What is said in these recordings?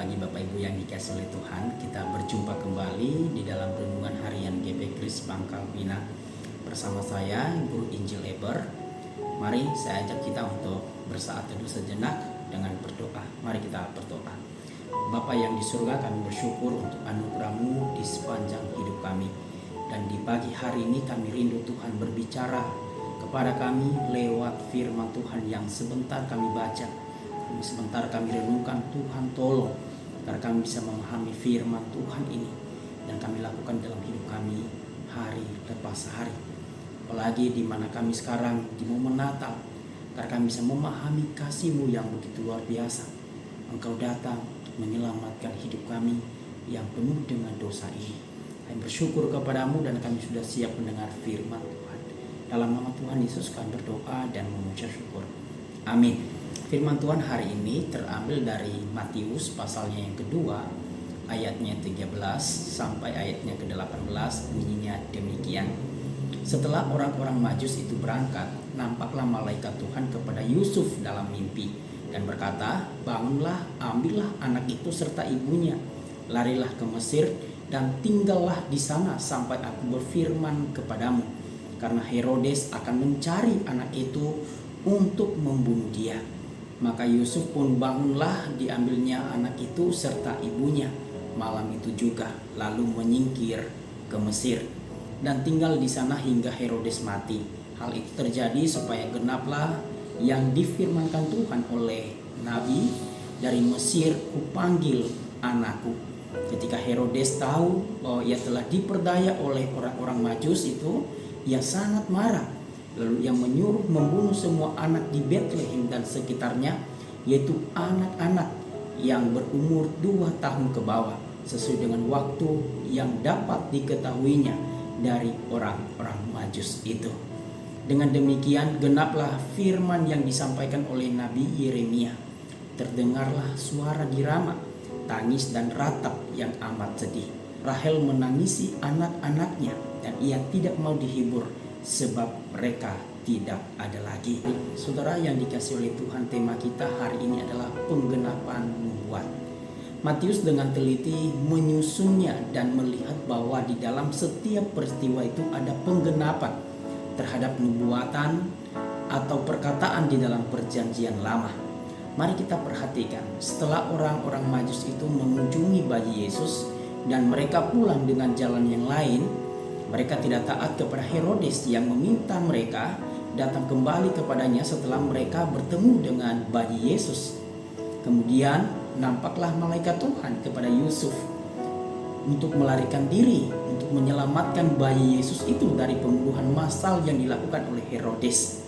pagi Bapak Ibu yang dikasihi oleh Tuhan. Kita berjumpa kembali di dalam renungan harian GP Kris Pangkal Pinang bersama saya Guru Injil Eber. Mari saya ajak kita untuk bersaat teduh sejenak dengan berdoa. Mari kita berdoa. Bapa yang di surga, kami bersyukur untuk anugerah-Mu di sepanjang hidup kami. Dan di pagi hari ini kami rindu Tuhan berbicara kepada kami lewat firman Tuhan yang sebentar kami baca. Sebentar kami renungkan. Tuhan tolong agar kami bisa memahami firman Tuhan ini dan kami lakukan dalam hidup kami hari lepas hari. Apalagi di mana kami sekarang di momen Natal, agar kami bisa memahami kasih-Mu yang begitu luar biasa. Engkau datang menyelamatkan hidup kami yang penuh dengan dosa ini. Kami bersyukur kepadamu dan kami sudah siap mendengar firman Tuhan. Dalam nama Tuhan Yesus kami berdoa dan mengucap syukur. Amin. Firman Tuhan hari ini terambil dari Matius pasalnya yang kedua, ayatnya 13 sampai ayatnya ke-18, bunyinya demikian. Setelah orang-orang Majus itu berangkat, nampaklah malaikat Tuhan kepada Yusuf dalam mimpi dan berkata, "Bangunlah, ambillah anak itu serta ibunya, larilah ke Mesir dan tinggallah di sana sampai aku berfirman kepadamu, karena Herodes akan mencari anak itu untuk membunuh dia." Maka Yusuf pun bangunlah, diambilnya anak itu serta ibunya malam itu juga, lalu menyingkir ke Mesir dan tinggal di sana hingga Herodes mati. Hal itu terjadi supaya genaplah yang difirmankan Tuhan oleh Nabi, "Dari Mesir kupanggil anakku." Ketika Herodes tahu bahwa ia telah diperdaya oleh orang-orang Majus itu, ia sangat marah. Lalu ia menyuruh membunuh semua anak di Betlehem dan sekitarnya, yaitu anak-anak yang berumur 2 tahun ke bawah, sesuai dengan waktu yang dapat diketahuinya dari orang-orang Majus itu. Dengan demikian genaplah firman yang disampaikan oleh Nabi Yeremia. Terdengarlah suara di Rama, tangis dan ratap yang amat sedih. Rahel menangisi anak-anaknya dan ia tidak mau dihibur, sebab mereka tidak ada lagi. Saudara yang dikasihi oleh Tuhan, tema kita hari ini adalah penggenapan nubuat. Matius dengan teliti menyusunnya dan melihat bahwa di dalam setiap peristiwa itu ada penggenapan terhadap nubuatan atau perkataan di dalam perjanjian lama. Mari kita perhatikan, setelah orang-orang Majus itu mengunjungi bayi Yesus dan mereka pulang dengan jalan yang lain, mereka tidak taat kepada Herodes yang meminta mereka datang kembali kepadanya setelah mereka bertemu dengan bayi Yesus. Kemudian nampaklah malaikat Tuhan kepada Yusuf untuk melarikan diri, untuk menyelamatkan bayi Yesus itu dari pembunuhan massal yang dilakukan oleh Herodes.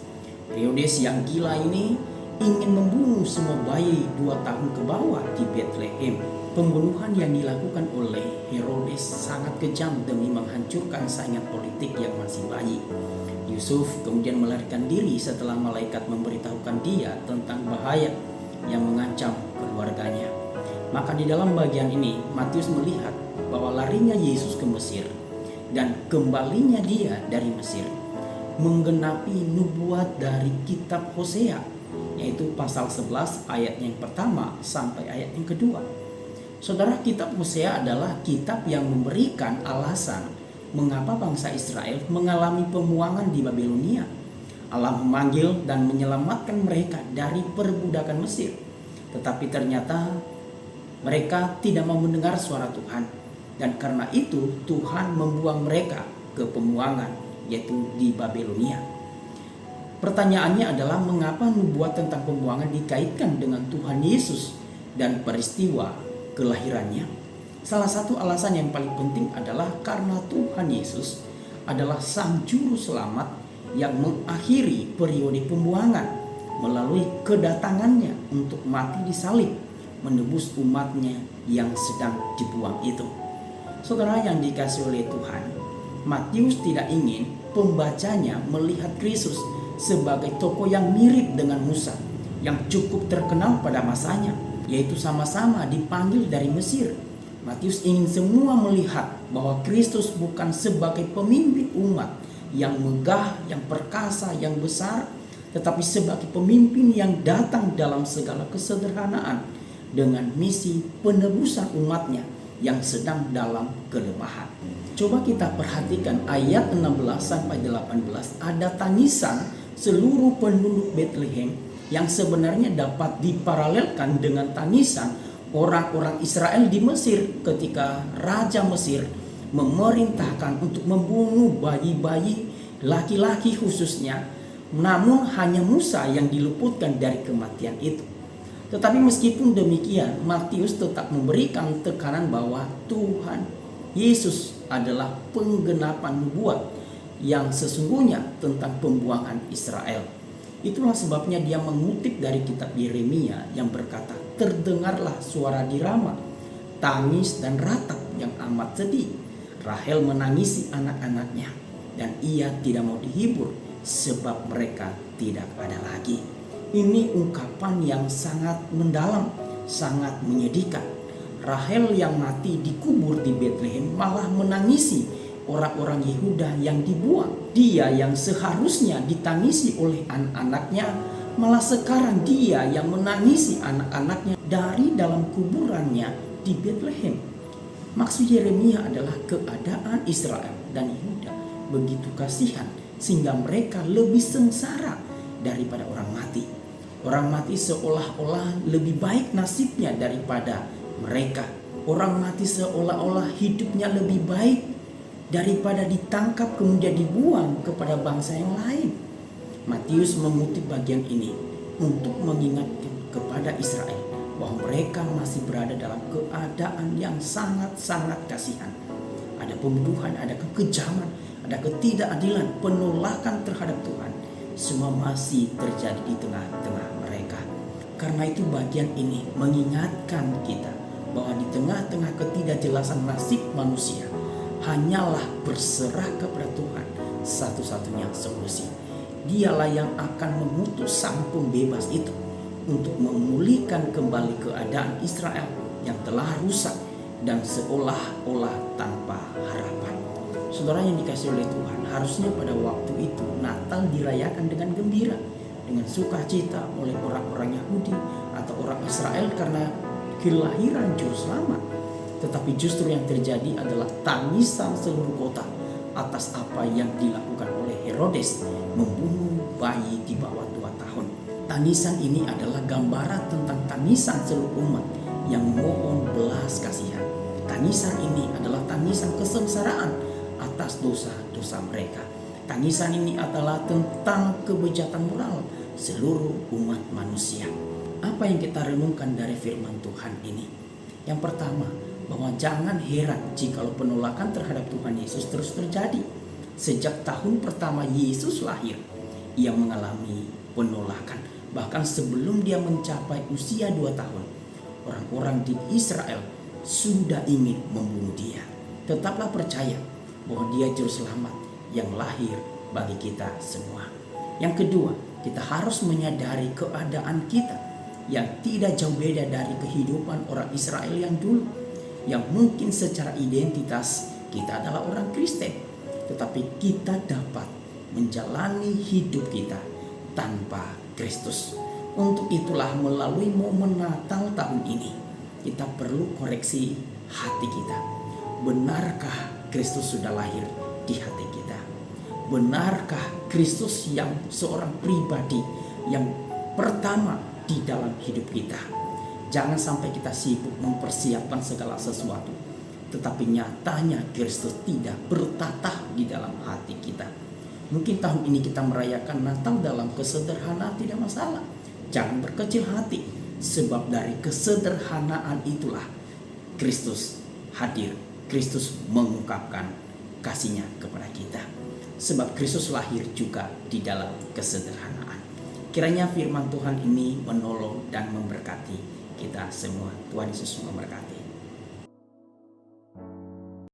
Herodes yang gila ini ingin membunuh semua bayi 2 tahun ke bawah di Betlehem. Pembunuhan yang dilakukan oleh Herodes sangat kejam demi menghancurkan saingan politik yang masih bayi. Yusuf kemudian melarikan diri setelah malaikat memberitahukan dia tentang bahaya yang mengancam keluarganya. Maka di dalam bagian ini Matius melihat bahwa larinya Yesus ke Mesir dan kembalinya dia dari Mesir menggenapi nubuat dari kitab Hosea, yaitu pasal 11 ayat yang pertama sampai ayat yang kedua. Saudara, kitab Hosea adalah kitab yang memberikan alasan mengapa bangsa Israel mengalami pembuangan di Babilonia. Allah memanggil dan menyelamatkan mereka dari perbudakan Mesir. Tetapi ternyata mereka tidak mau mendengar suara Tuhan. Dan karena itu Tuhan membuang mereka ke pembuangan, yaitu di Babilonia. Pertanyaannya adalah mengapa nubuat tentang pembuangan dikaitkan dengan Tuhan Yesus dan peristiwa kelahirannya? Salah satu alasan yang paling penting adalah karena Tuhan Yesus adalah Sang Juru Selamat yang mengakhiri periode pembuangan melalui kedatangannya untuk mati di salib, menebus umatnya yang sedang dibuang itu. Saudara yang dikasihi oleh Tuhan, Matius tidak ingin pembacanya melihat Kristus sebagai tokoh yang mirip dengan Musa yang cukup terkenal pada masanya, yaitu sama-sama dipanggil dari Mesir. Matius ingin semua melihat bahwa Kristus bukan sebagai pemimpin umat yang megah, yang perkasa, yang besar, tetapi sebagai pemimpin yang datang dalam segala kesederhanaan, dengan misi penebusan umatnya yang sedang dalam kelemahan. Coba kita perhatikan ayat 16 sampai 18, ada tangisan seluruh penduduk Bethlehem yang sebenarnya dapat diparalelkan dengan tangisan orang-orang Israel di Mesir ketika Raja Mesir memerintahkan untuk membunuh bayi-bayi laki-laki khususnya, namun hanya Musa yang diluputkan dari kematian itu. Tetapi meskipun demikian, Matius tetap memberikan tekanan bahwa Tuhan Yesus adalah penggenapan nubuat yang sesungguhnya tentang pembuangan Israel. Itulah sebabnya dia mengutip dari kitab Yeremia yang berkata, "Terdengarlah suara dirama, tangis dan ratap yang amat sedih. Rahel menangisi anak-anaknya dan ia tidak mau dihibur sebab mereka tidak ada lagi." Ini ungkapan yang sangat mendalam, sangat menyedihkan. Rahel yang mati dikubur di Bethlehem malah menangisi orang-orang Yehuda yang dibuang. Dia yang seharusnya ditangisi oleh anak-anaknya, malah sekarang dia yang menangisi anak-anaknya dari dalam kuburannya di Bethlehem. Maksud Yeremia adalah keadaan Israel dan Yehuda begitu kasihan sehingga mereka lebih sengsara daripada orang mati. Orang mati seolah-olah lebih baik nasibnya daripada mereka. Orang mati seolah-olah hidupnya lebih baik daripada ditangkap kemudian dibuang kepada bangsa yang lain. Matius mengutip bagian ini untuk mengingatkan kepada Israel bahwa mereka masih berada dalam keadaan yang sangat-sangat kasihan. Ada pembunuhan, ada kekejaman, ada ketidakadilan, penolakan terhadap Tuhan. Semua masih terjadi di tengah-tengah mereka. Karena itu bagian ini mengingatkan kita bahwa di tengah-tengah ketidakjelasan nasib manusia, hanyalah berserah kepada Tuhan satu-satunya solusi. Dialah yang akan mengutus sang pembebas itu untuk memulihkan kembali keadaan Israel yang telah rusak dan seolah-olah tanpa harapan. Saudara yang dikasihi oleh Tuhan, harusnya pada waktu itu Natal dirayakan dengan gembira, dengan sukacita oleh orang-orang Yahudi atau orang Israel karena kelahiran Juru Selamat. Tetapi justru yang terjadi adalah tangisan seluruh kota atas apa yang dilakukan oleh Herodes, membunuh bayi di bawah 2 tahun. Tangisan ini adalah gambaran tentang tangisan seluruh umat yang mohon belas kasihan. Tangisan ini adalah tangisan kesengsaraan atas dosa-dosa mereka. Tangisan ini adalah tentang kebejatan moral seluruh umat manusia. Apa yang kita renungkan dari firman Tuhan ini? Yang pertama, bahwa jangan heran jikalau penolakan terhadap Tuhan Yesus terus terjadi. Sejak tahun pertama Yesus lahir, ia mengalami penolakan. Bahkan sebelum dia mencapai usia 2 tahun, orang-orang di Israel sudah ingin membunuh dia. Tetaplah percaya bahwa dia Juru Selamat yang lahir bagi kita semua. Yang kedua, kita harus menyadari keadaan kita yang tidak jauh beda dari kehidupan orang Israel yang dulu, yang mungkin secara identitas kita adalah orang Kristen, tetapi kita dapat menjalani hidup kita tanpa Kristus. Untuk itulah melalui momen Natal tahun ini, kita perlu koreksi hati kita. Benarkah Kristus sudah lahir di hati kita? Benarkah Kristus yang seorang pribadi yang pertama di dalam hidup kita? Jangan sampai kita sibuk mempersiapkan segala sesuatu, tetapi nyatanya Kristus tidak bertatah di dalam hati kita. Mungkin tahun ini kita merayakan Natal dalam kesederhanaan, tidak masalah. Jangan berkecil hati, sebab dari kesederhanaan itulah Kristus hadir. Kristus mengungkapkan kasih-Nya kepada kita. Sebab Kristus lahir juga di dalam kesederhanaan. Kiranya firman Tuhan ini menolong dan memberkati kita semua. Tuhan Yesus memberkati.